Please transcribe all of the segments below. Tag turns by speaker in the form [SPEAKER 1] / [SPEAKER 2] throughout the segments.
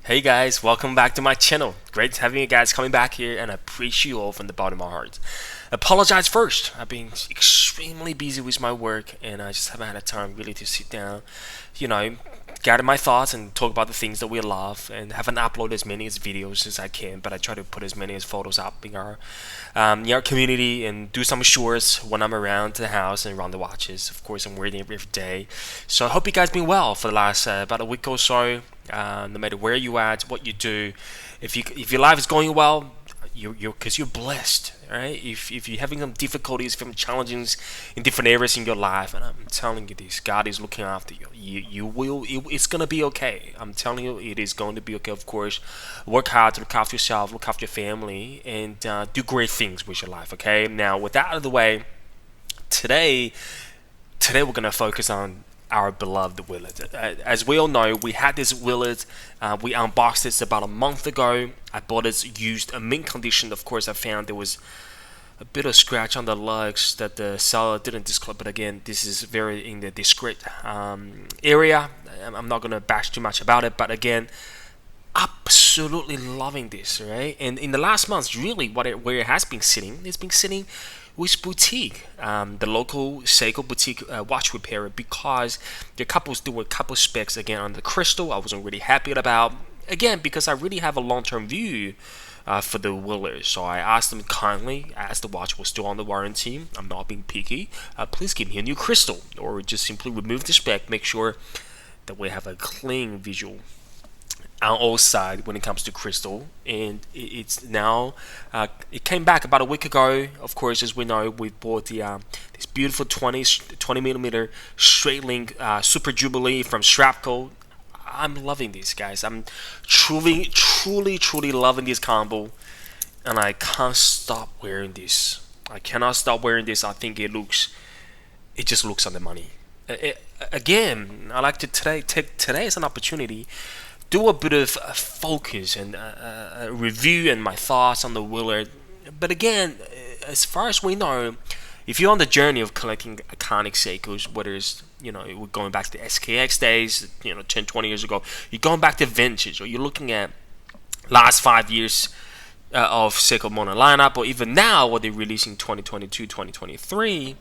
[SPEAKER 1] Hey guys, welcome back to my channel. Great having you guys coming back here, and I appreciate you all from the bottom of my heart. Apologize first. I've been extremely busy with my work, and I just haven't had the time really to sit down, you know, gather my thoughts and talk about the things that we love. And haven't uploaded as many as videos as I can, but I try to put as many as photos up in our community and do some shorts when I'm around the house and around the watches. Of course, I'm wearing it every day. So I hope you guys been well for the last about a week or so. No matter where you at, what you do, if your life is going well, you're blessed, right? If you're having some difficulties, some challenges in different areas in your life, and I'm telling you this, God is looking after you. It's gonna be okay. I'm telling you, it is going to be okay. Of course, work hard to look after yourself, look after your family, and do great things with your life. Okay. Now, with that out of the way, today today we're gonna focus on our beloved Willard. As we all know, we had this Willard. We unboxed this about a month ago. I bought it used, a mint condition. Of course, I found there was a bit of scratch on the lugs that the seller didn't disclose. But again, this is very in the discreet area. I'm not gonna bash too much about it. But again, absolutely loving this, right? And in the last months, really, where it has been sitting, it's been sitting with boutique, the local Seiko boutique watch repairer, because there were a couple specs again on the crystal I wasn't really happy about. Again, because I really have a long-term view for the Willard, so I asked them kindly, as the watch was still on the warranty, I'm not being picky, please give me a new crystal, or just simply remove the spec, make sure that we have a clean visual on all sides when it comes to crystal. And it's now it came back about a week ago. Of course, as we know, we bought this beautiful 20 millimeter straight link Super Jubilee from Strapco. I'm loving these, guys. I'm truly loving this combo, and I can't stop wearing this. I cannot stop wearing this. I think it just looks on the money. Again, I like to take today as an opportunity, do a bit of focus and review and my thoughts on the Willard. But again, as far as we know, if you're on the journey of collecting iconic Seikos, whether it's, we're going back to the SKX days, 10, 20 years ago, you're going back to vintage, or you're looking at last 5 years of Seiko Mono lineup, or even now what they're releasing 2022, 2023,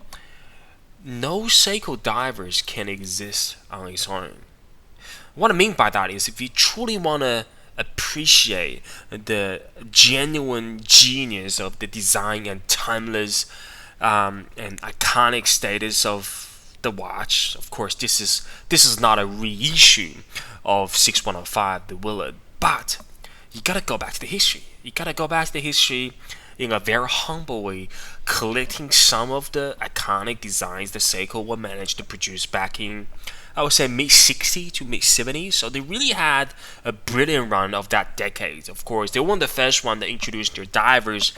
[SPEAKER 1] no Seiko divers can exist on its own. What I mean by that is, if you truly want to appreciate the genuine genius of the design and timeless and iconic status of the watch, of course, this is not a reissue of 6105, the Willard, but you gotta go back to the history. You gotta go back to the history in a very humble way, collecting some of the iconic designs that Seiko will manage to produce back in, I would say, mid 60s to mid 70s. So they really had a brilliant run of that decade. Of course, they weren't the first one that introduced their divers.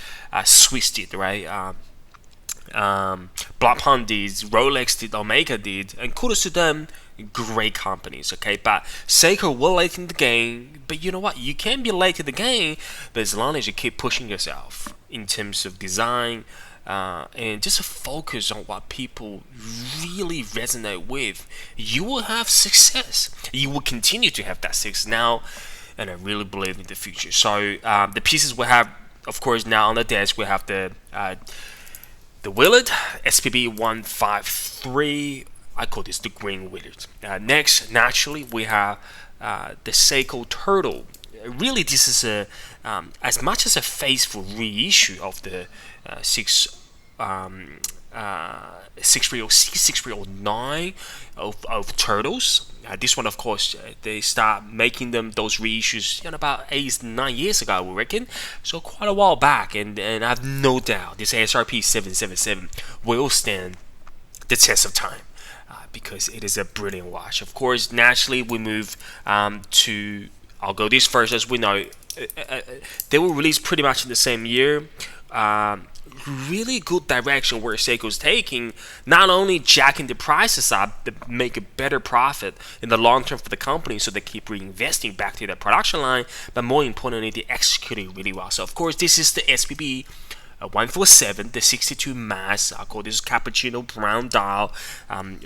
[SPEAKER 1] Swiss did, right? Blancpain did, Rolex did, Omega did, and kudos to them. Great companies, okay? But Seiko were late in the game. But you know what? You can be late to the game, but as long as you keep pushing yourself in terms of design, and just focus on what people really resonate with, you will have success. You will continue to have that success now, and I really believe in the future. So the pieces we have, of course, now on the desk, we have the Willard SPB153. I call this the green Willard. Next, naturally, we have the Seiko Turtle. Really, this is as much as a faithful reissue of the 630C, 609 of Turtles. This one, of course, they start making those reissues about 8-9 years ago, we reckon. So quite a while back, and I have no doubt this ASRP 777 will stand the test of time. Because it is a brilliant watch. Of course, naturally, we move to. I'll go this first. As we know, they were released pretty much in the same year. Really good direction where Seiko's taking, not only jacking the prices up to make a better profit in the long term for the company, so they keep reinvesting back to their production line, but more importantly, they executing really well. So, of course, this is the SPB 147, the 62 mass. I call this cappuccino brown dial.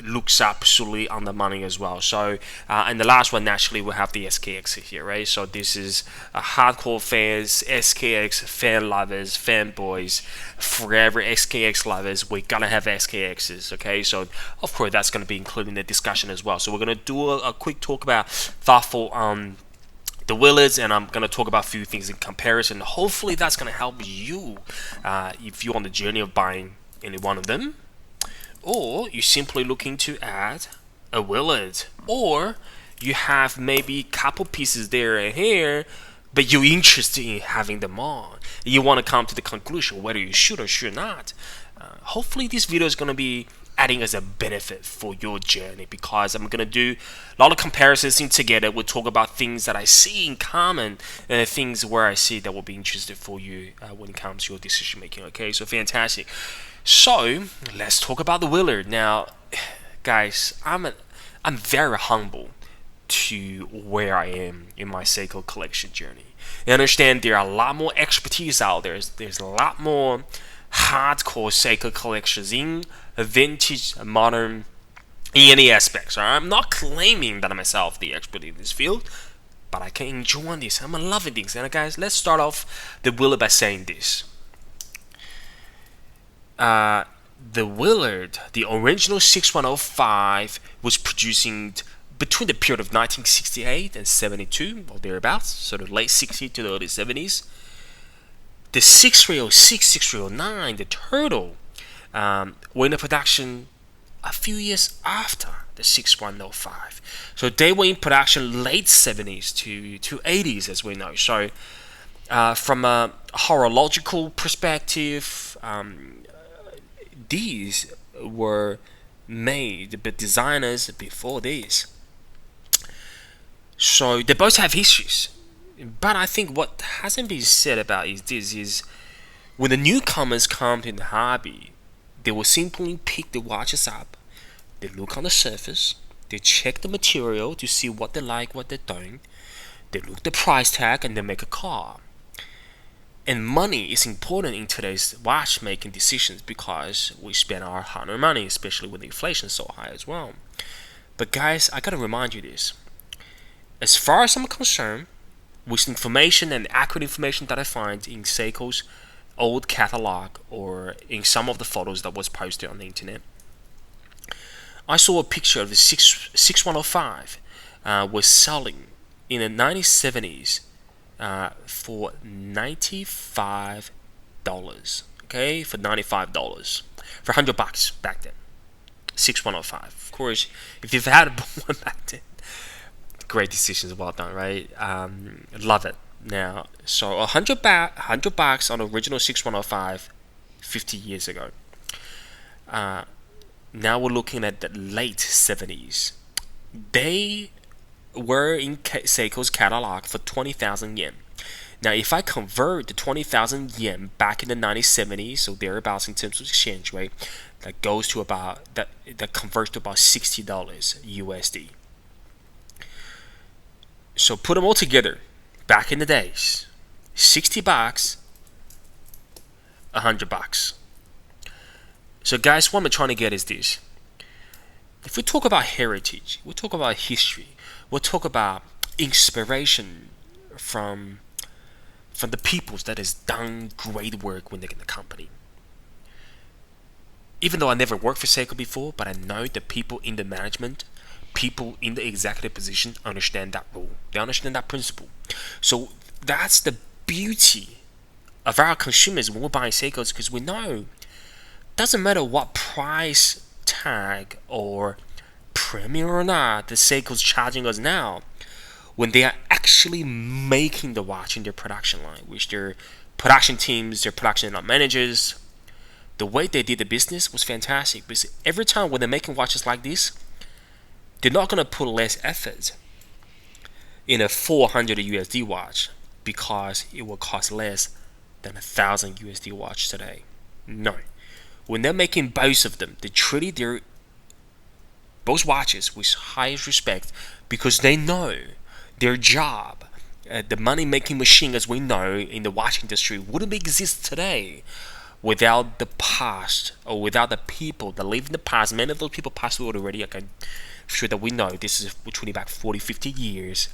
[SPEAKER 1] Looks absolutely on the money as well. So, and the last one naturally we have the SKX here, right? So this is hardcore fans, SKX fan lovers, fanboys, forever SKX lovers. We're gonna have SKXs, okay? So of course that's gonna be included in the discussion as well. So we're gonna do a quick talk about thoughtful the Willards, and I'm going to talk about a few things in comparison. Hopefully that's going to help you if you're on the journey of buying any one of them, or you're simply looking to add a Willard, or you have maybe a couple pieces there and here, but you're interested in having them on. You want to come to the conclusion whether you should or should not. Hopefully this video is going to be adding as a benefit for your journey, because I'm gonna do a lot of comparisons in together. We'll talk about things that I see in common and things where I see that will be interesting for you when it comes to your decision making. Okay, so fantastic. So let's talk about the Willard now, guys. I'm very humble to where I am in my Seiko collection journey. You understand there are a lot more expertise out there. There's a lot more hardcore Seiko collections in vintage, modern, in any aspects. I'm not claiming that I'm myself the expert in this field, but I can enjoy this. I'm loving things. And guys, let's start off the Willard by saying this. The Willard, the original 6105, was producing between the period of 1968 and 72 or thereabouts, sort of late 60s to the early 70s. The 6306, 6309, the Turtle, were in production a few years after the 6105. So they were in production late 70s to 80s, as we know. So from a horological perspective, these were made by designers before this. So they both have histories. But I think what hasn't been said about is when the newcomers come to the hobby, they will simply pick the watches up, they look on the surface, they check the material to see what they like, what they don't, they look the price tag, and they make a call. And money is important in today's watchmaking decisions because we spend our hard-earned money, especially when the inflation is so high as well. But guys, I gotta remind you this. As far as I'm concerned, with information and accurate information that I find in Seiko's old catalog or in some of the photos that was posted on the internet, I saw a picture of the 6105 was selling in the 1970s for $95. Okay, for $95, for $100 back then. 6105. Of course, if you've had one back then, great decisions, well done, right? Love it. Now, so $100 on original 6105 50 years ago. Now we're looking at the late 70s. They were in Seiko's catalog for 20,000 yen. Now, if I convert the 20,000 yen back in the 1970s, so thereabouts in terms of exchange rate, that goes to about that converts to about $60 USD. So put them all together. Back in the days, $60, $100. So guys, what I'm trying to get is this. If we talk about heritage, we talk about history, we'll talk about inspiration from the peoples that has done great work when they're in the company. Even though I never worked for Seiko before, but I know the people in the management, people in the executive position understand that rule. They understand that principle. So that's the beauty of our consumers when we're buying Seikos, because we know doesn't matter what price tag or premium or not the Seiko's charging us now, when they are actually making the watch in their production line, which their production teams, their production managers, the way they did the business was fantastic. Because every time when they're making watches like this, they're not going to put less effort in a 400 USD watch because it will cost less than 1,000 USD watch today. No. When they're making both of them, they treat both watches with highest respect because they know their job, the money-making machine as we know in the watch industry, wouldn't exist today without the past, or without the people that live in the past. Many of those people passed away already. Like, I'm sure that we know this is truly back 40, 50 years.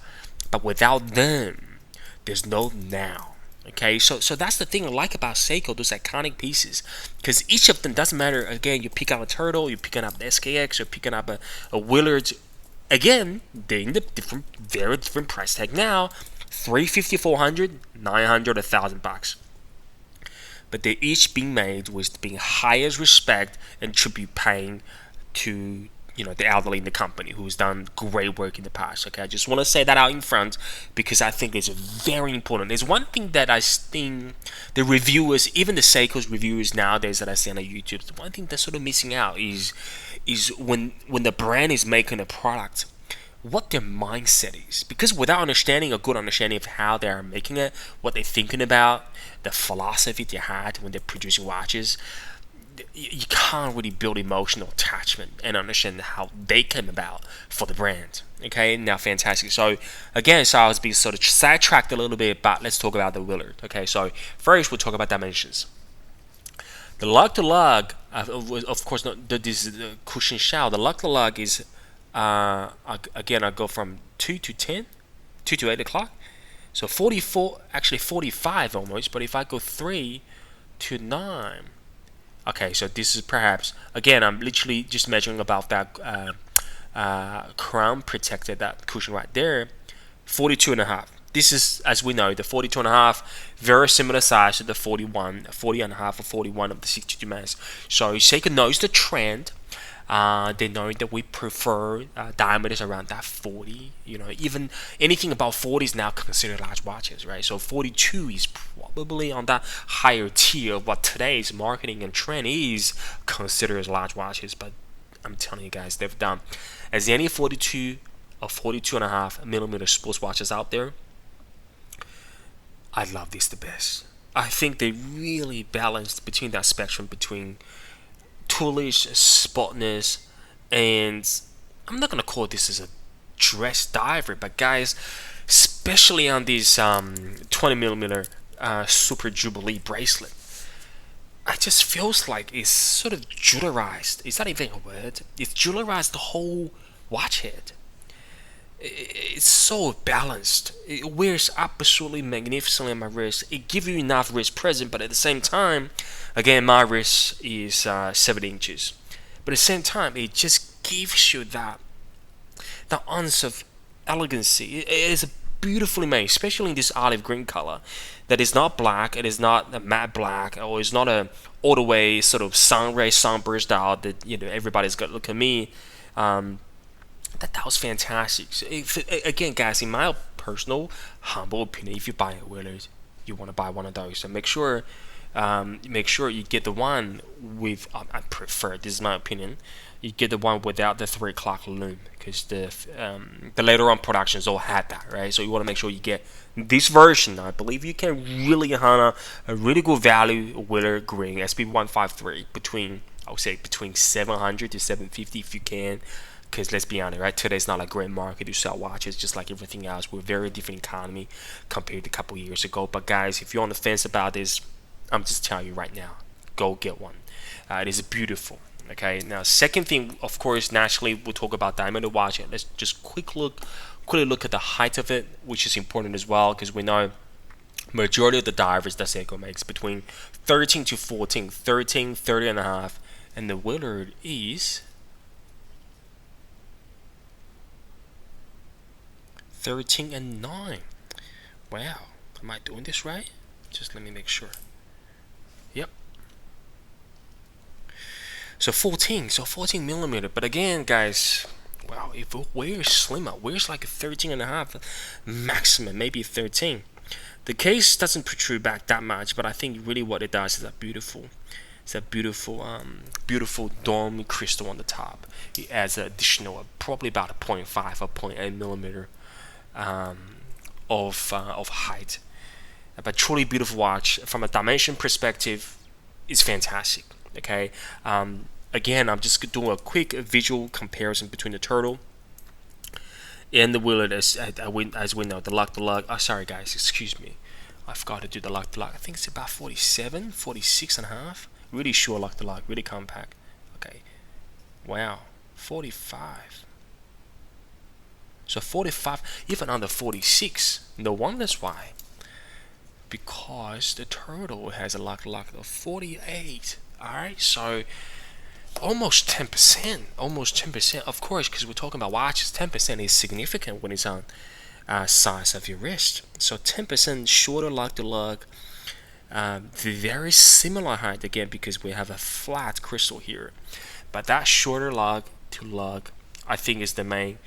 [SPEAKER 1] But without them, there's no now. Okay, so that's the thing I like about Seiko, those iconic pieces, because each of them doesn't matter. Again, you pick up a Turtle, you're picking up the SKX, you're picking up a Willard. Again, they're in the very different price tag now. 350, 400, 900, $1,000. But they're each being made with being highest respect and tribute paying to the elderly in the company who's done great work in the past. Okay, I just want to say that out in front because I think it's very important. There's one thing that I think the reviewers, even the Seiko's reviewers nowadays that I see on YouTube, the one thing that's sort of missing out is when the brand is making a product, what their mindset is. Because without a good understanding of how they are making it, what they're thinking about, the philosophy they had when they're producing watches, you can't really build emotional attachment and understand how they came about for the brand. Okay, now fantastic. So again, I was being sort of sidetracked a little bit, but let's talk about the Willard. Okay, so first we'll talk about dimensions. The lug to lug, of course, this is the cushion shell. The lug to lug is again, I go from 2 to 10, 2 to 8 o'clock. So 44, actually 45 almost. But if I go 3 to 9. Okay, so this is perhaps, again, I'm literally just measuring about that crown protected, that cushion right there, 42 and a half. This is, as we know, the 42 and a half, very similar size to the 40 and a half or 41 of the 62 mass. So Seiko knows the trend. They know that we prefer diameters around that 40. Even anything about 40 is now considered large watches, right? So 42 is probably on that higher tier of what today's marketing and trend is considered as large watches. But I'm telling you guys, they've done as any 42 or 42 and a half millimeter sports watches out there. I love this the best. I think they really balanced between that spectrum between toolish, spotness, and I'm not gonna call this as a dress diver, but guys, especially on these 20 millimeter Super Jubilee bracelet, it just feels like it's sort of jewelerized. Is that even a word? It's jewelerized the whole watch head. It's so balanced. It wears absolutely magnificently on my wrist. It gives you enough wrist present, but at the same time, again, my wrist is 7 inches. But at the same time, it just gives you that ounce of elegancy. It is beautifully made, especially in this olive green color. That is not black. It is not a matte black, or it's not a all the way sort of sunburst out that everybody's got to look at me. That was fantastic. So again, guys, in my personal humble opinion, if you buy a Willard, you want to buy one of those. So make sure you get the one with. I prefer. This is my opinion. You get the one without the 3 o'clock lume, because the later on productions all had that, right? So you want to make sure you get this version. I believe you can really honor a really good value Willard Green SPB153 between 700 to 750 if you can. Because let's be honest, right? Today's not a great market to sell watches, just like everything else. We're a very different economy compared to a couple years ago. But guys, if you're on the fence about this, I'm just telling you right now, go get one. It is beautiful. Okay. Now, second thing, of course, naturally, we'll talk about diameter watch. Let's just quickly look at the height of it, which is important as well, because we know majority of the divers that Seiko makes between 13 to 14, 13, 30 and a half, and the Willard is 13 and 9. Wow, am I doing this right? Just let me make sure. Yep. So 14 millimeter. But again, guys, wow, if it wears slimmer, wears like a 13 and a half maximum, maybe 13. The case doesn't protrude back that much, but I think really what it does is that beautiful dome crystal on the top. It adds an additional, probably about a 0.5 or 0.8 millimeter of height. But truly beautiful watch from a dimension perspective. Is fantastic. Okay. Again, I'm just doing a quick visual comparison between the Turtle and the Willard, as we know, the lug. Oh, sorry guys, excuse me. I forgot to do the lug to lug. I think it's about 47, 46 and a half. Really short lug to lug, really compact. Okay, wow, 45. So 45, even under 46. No wonder that's why. Because the turtle has a lug to lug of 48. Alright, so almost 10%. Almost 10%. Of course, because we're talking about watches, 10% is significant when it's on size of your wrist. So 10% shorter lug to lug. Very similar height again because we have a flat crystal here. But that shorter lug to lug, I think, is the main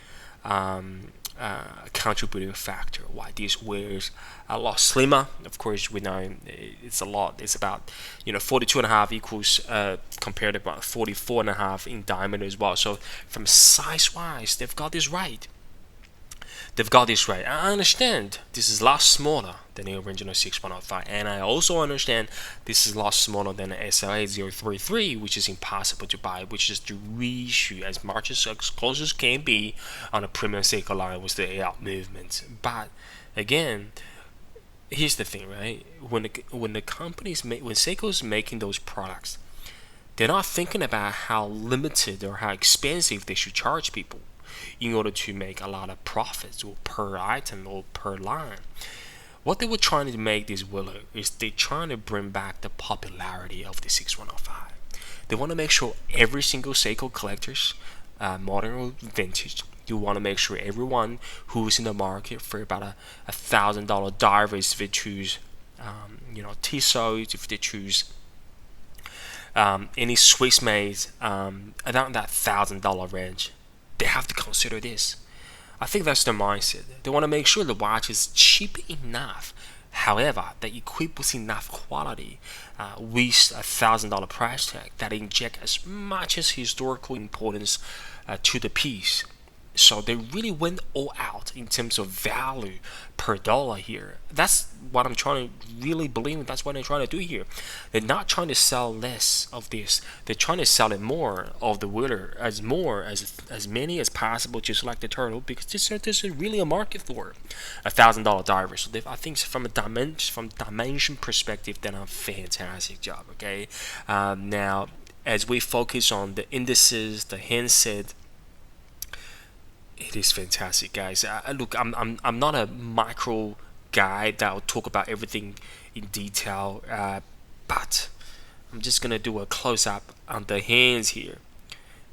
[SPEAKER 1] contributing factor why this wears a lot slimmer. Of course, we know it's a lot. It's about 42 and a half equals compared to about 44 and a half in diameter as well. So from size wise, they've got this right. I understand this is a lot smaller than the original 6105, and I also understand this is a lot smaller than the SLA033, which is impossible to buy, which is the reissue as much as close as can be on a premium Seiko line with the AR movement. But again, here's the thing, right? When the companies when Seiko's making those products, they're not thinking about how limited or how expensive they should charge people in order to make a lot of profits or per item or per line. What they were trying to make this Willard is they're trying to bring back the popularity of the 6105. They want to make sure every single Seiko collectors, modern or vintage, you want to make sure everyone who's in the market for about $1,000 divers, if they choose Tissot, if they choose any Swiss made around that $1,000 range, they have to consider this. I think that's their mindset. They want to make sure the watch is cheap enough, however, that equipped with enough quality with $1,000 price tag that inject as much as historical importance to the piece. So they really went all out in terms of value per dollar here. That's what I'm trying to really believe. That's what they're trying to do here. They're not trying to sell less of this. They're trying to sell it more of the Willard, as many as possible, just like the turtle, because there's really a market for $1,000 divers. So I think from dimension perspective, they've done a fantastic job. Okay, now as we focus on the indices, the handset. It is fantastic, guys. Look, I'm not a micro guy that will talk about everything in detail, but I'm just gonna do a close up on the hands here.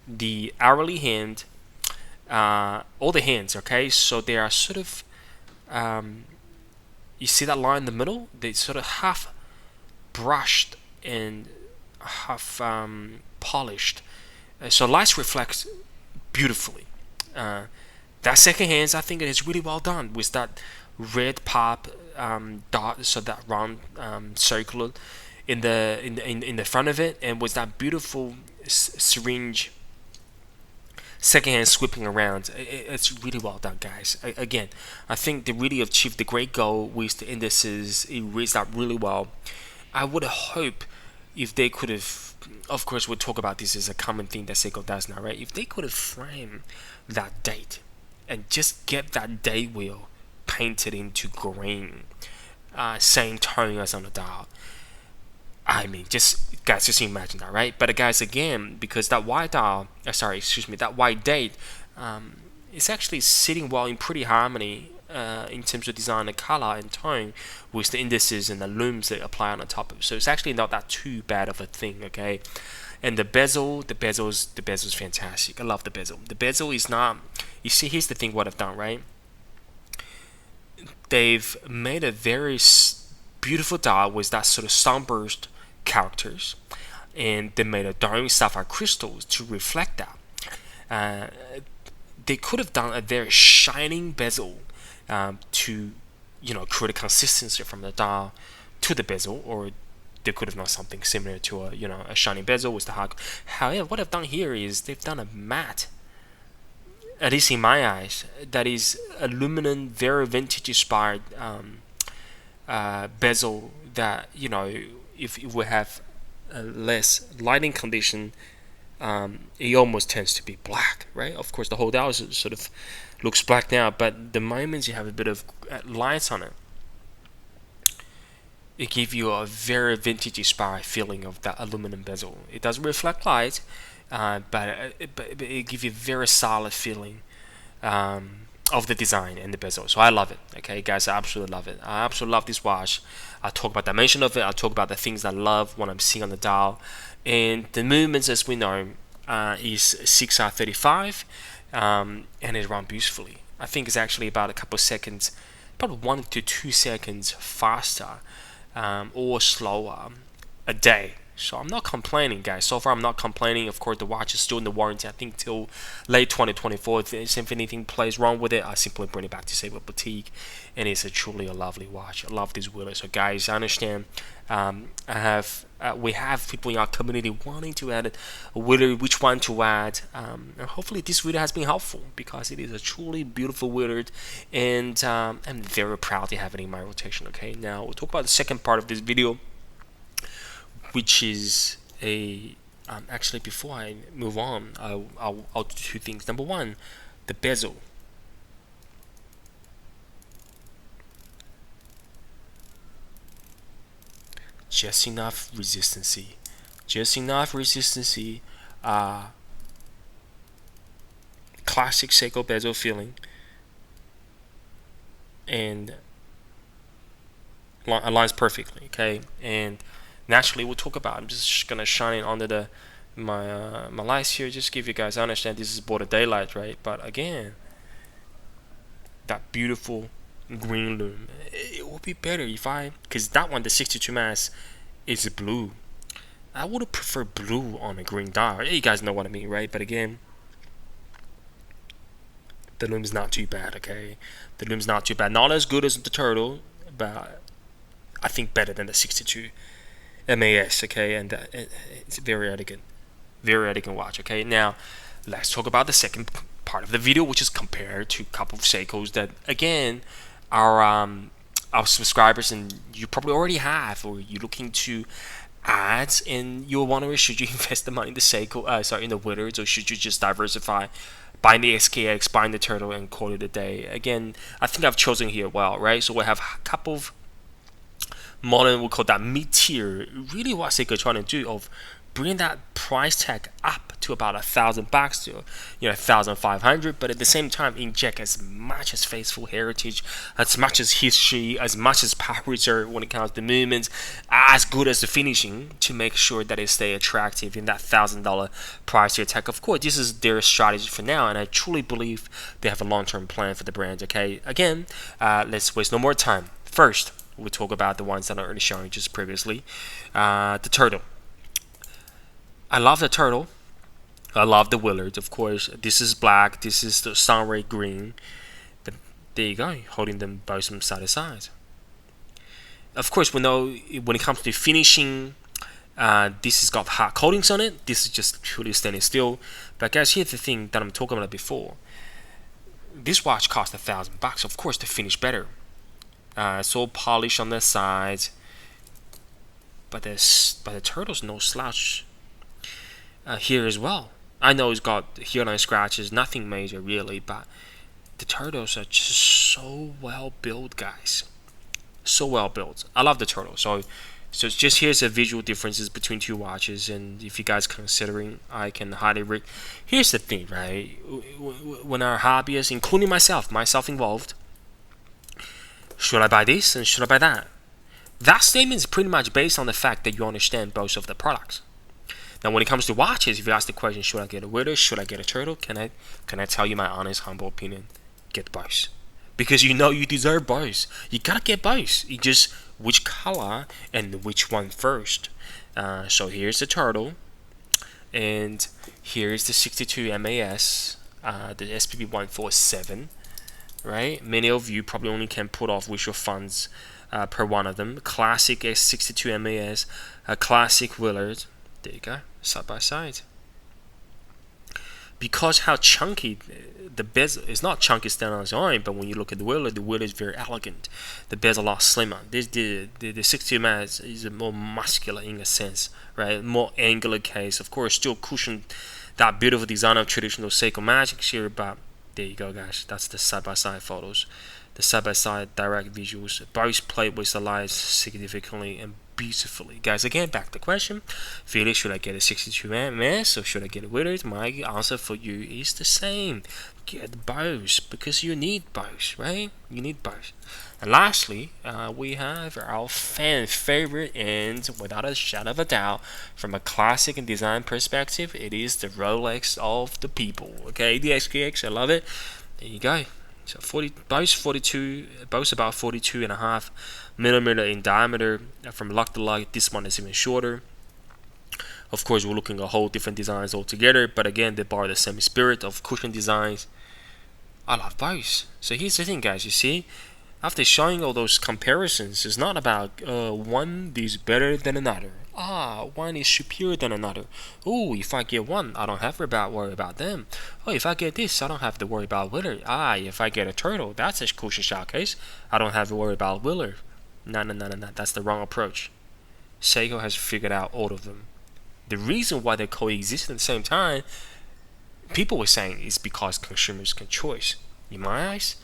[SPEAKER 1] The hourly hand, all the hands. Okay, so they are sort of, you see that line in the middle? They sort of half brushed and half polished, so lights reflects beautifully. That second hands, I think it is really well done with that red pop dot, so that round circular in the front of it, and with that beautiful syringe second hand sweeping around. It's really well done, guys. Again, I think they really achieved the great goal with the indices. It reads out really well. I would hope if they could have, of course, we'll talk about this as a common thing that Seiko does now, right? If they could have framed that date and just get that date wheel painted into green, same tone as on the dial. I mean, just guys, just imagine that, right? But guys, again, because that white dial, that white date, it's actually sitting well in pretty harmony in terms of design and color and tone with the indices and the looms they apply on the top of it. So it's actually not that too bad of a thing, okay? And the bezel's fantastic. I love the bezel. The bezel is not. You see, here's the thing. What I've done, right? They've made a very beautiful dial with that sort of sunburst characters, and they made a darn sapphire crystals to reflect that. They could have done a very shining bezel to, create a consistency from the dial to the bezel, or they could have done something similar to a shiny bezel with the hard. However, what I've done here is they've done a matte, at least in my eyes, that is aluminum, very vintage inspired bezel that, if we have less lighting condition, it almost tends to be black, right? Of course, the whole dial sort of looks black now, but the moment you have a bit of lights on it, it gives you a very vintage inspired feeling of that aluminum bezel. It doesn't reflect light, but it gives you a very solid feeling of the design and the bezel. So I love it. Okay, guys, I absolutely love it. I absolutely love this watch. I talk about the dimension of it. I talk about the things I love when I'm seeing on the dial, and the movements, as we know, is 6R35, and it runs beautifully. I think it's actually about a couple of seconds, probably 1 to 2 seconds faster or slower a day. So I'm not complaining, guys. So far, I'm not complaining. Of course, the watch is still in the warranty. I think till late 2024. If anything plays wrong with it, I simply bring it back to Seiko Boutique, and it's truly a lovely watch. I love this Willard. So, guys, I understand. We have people in our community wanting to add a Willard, which one to add. And hopefully, this video has been helpful because it is a truly beautiful Willard, and I'm very proud to have it in my rotation. Okay, now we'll talk about the second part of this video, which is a actually, before I move on, I'll do two things. Number one, the bezel. Just enough resistancy. Just enough resistancy. Classic Seiko bezel feeling. And aligns perfectly, okay? And naturally, we'll talk about. I'm just gonna shine it under my lights here. Just give you guys. I understand this is broad daylight, right? But again, that beautiful green lume. It would be better if because that one, the 62 mass, is blue. I would have preferred blue on a green dial. You guys know what I mean, right? But again, the lume's not too bad, okay? The lume's not too bad. Not as good as the turtle, but I think better than the 62 MAS, okay? And it's very elegant watch, okay? Now, let's talk about the second part of the video, which is compared to a couple of Seikos that, again, our subscribers, and you probably already have, or you're looking to add, and you're wondering, should you invest the money in the Seiko, in the Willards, or should you just diversify, buying the SKX, buying the Turtle, and call it a day? Again, I think I've chosen here well, right? So we have a couple of modern, we call that mid-tier. Really, what Seiko trying to do of bring that price tag up to about $1,000 to 1,500, but at the same time inject as much as faithful heritage, as much as history, as much as power reserve when it comes to movements, as good as the finishing, to make sure that it stay attractive in that $1,000 price tag. Of course, this is their strategy for now, and I truly believe they have a long-term plan for the brand. Okay, again, let's waste no more time. First, we'll talk about the ones that I already shown you just previously. The Turtle. I love the Turtle. I love the Willard. Of course, this is black. This is the sunray green. There you go, holding them both from side to side. Of course, we know when it comes to finishing, this has got hard coatings on it. This is just purely stainless steel. But guys, here's the thing that I'm talking about before. This watch cost $1,000. Of course, to finish better. It's all polished on the sides, but the Turtle's no slouch. Here as well. I know it's got hairline scratches, nothing major really, but the Turtles are just so well built, guys. So well built. I love the Turtle. So just here's the visual differences between two watches, and if you guys considering, I can highly here's the thing, right? When our hobbyists, including myself involved, should I buy this and should I buy that? That statement is pretty much based on the fact that you understand both of the products. Now, when it comes to watches, if you ask the question, should I get a Willard, should I get a Turtle? Can I tell you my honest, humble opinion? Get both. Because you know you deserve both. You gotta get both. You just, which color and which one first. So here's the Turtle. And here's the 62 MAS, the SPB153. Right? Many of you probably only can put off with your funds per one of them. Classic S62 MAS, a classic Willard. There you go, side by side. Because how chunky the bezel is, not chunky standing on its own, but when you look at the Willard is very elegant. The bezel a lot slimmer. The 62 mass is more muscular in a sense, right? More angular case. Of course, still cushion that beautiful design of traditional Seiko Magic here, but there you go, guys. That's the side by side photos. The side-by-side direct visuals. Both played with the lights significantly and beautifully. Guys, again, back to the question. Really, should I get a 62 ms or should I get a Willard? My answer for you is the same. Get both, because you need both, right? You need both. And lastly, we have our fan favorite, and without a shadow of a doubt, from a classic and design perspective, it is the Rolex of the people. Okay, the XKX, I love it. There you go. So both about 42.5 millimeter in diameter. From lug to lug, this one is even shorter. Of course, we're looking at a whole different designs altogether, but again, they borrow the same spirit of cushion designs. I love both. So here's the thing, guys. You see, after showing all those comparisons, it's not about one is better than another. One is superior than another. Oh, if I get one, I don't have to worry about them. Oh, if I get this, I don't have to worry about Willard. If I get a turtle, that's a cushion showcase. I don't have to worry about Willard. No. That's the wrong approach. Seiko has figured out all of them. The reason why they coexist at the same time, people were saying, is because consumers can choose. In my eyes,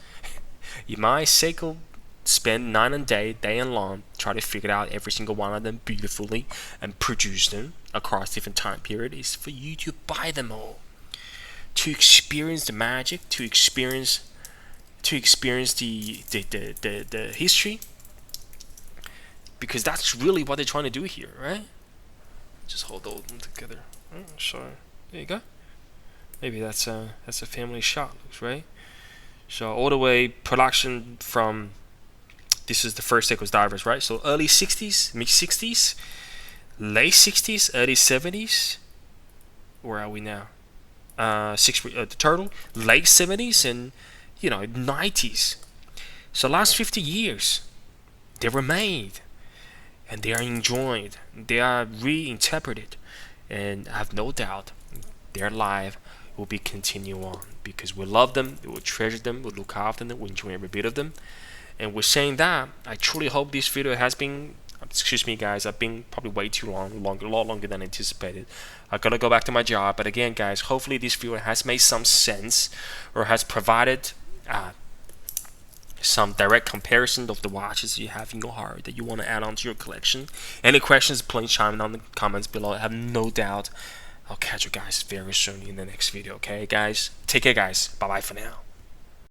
[SPEAKER 1] Seiko spend night and day and long, try to figure out every single one of them beautifully and produce them across different time periods for you to buy them all, to experience the magic, to experience the history, because that's really what they're trying to do here, right? Just hold all of them together. So there you go. Maybe that's a family shot, right? So all the way production from, this is the first Seiko's divers, right? So early 60s, mid 60s, late 60s, early 70s. Where are we now? The turtle, late 70s and 90s. So last 50 years, they were made and they are enjoyed. They are reinterpreted, and I have no doubt their life will be continue on, because we love them, we will treasure them, we look after them, we enjoy every bit of them. And with saying that, I truly hope this video has been, excuse me guys, I've been probably way too long, a lot longer than anticipated. I gotta go back to my job, but again guys, hopefully this video has made some sense, or has provided some direct comparison of the watches you have in your heart that you want to add on to your collection. Any questions, please chime in on the comments below. I have no doubt I'll catch you guys very soon in the next video. Okay guys, take care guys, bye bye for now.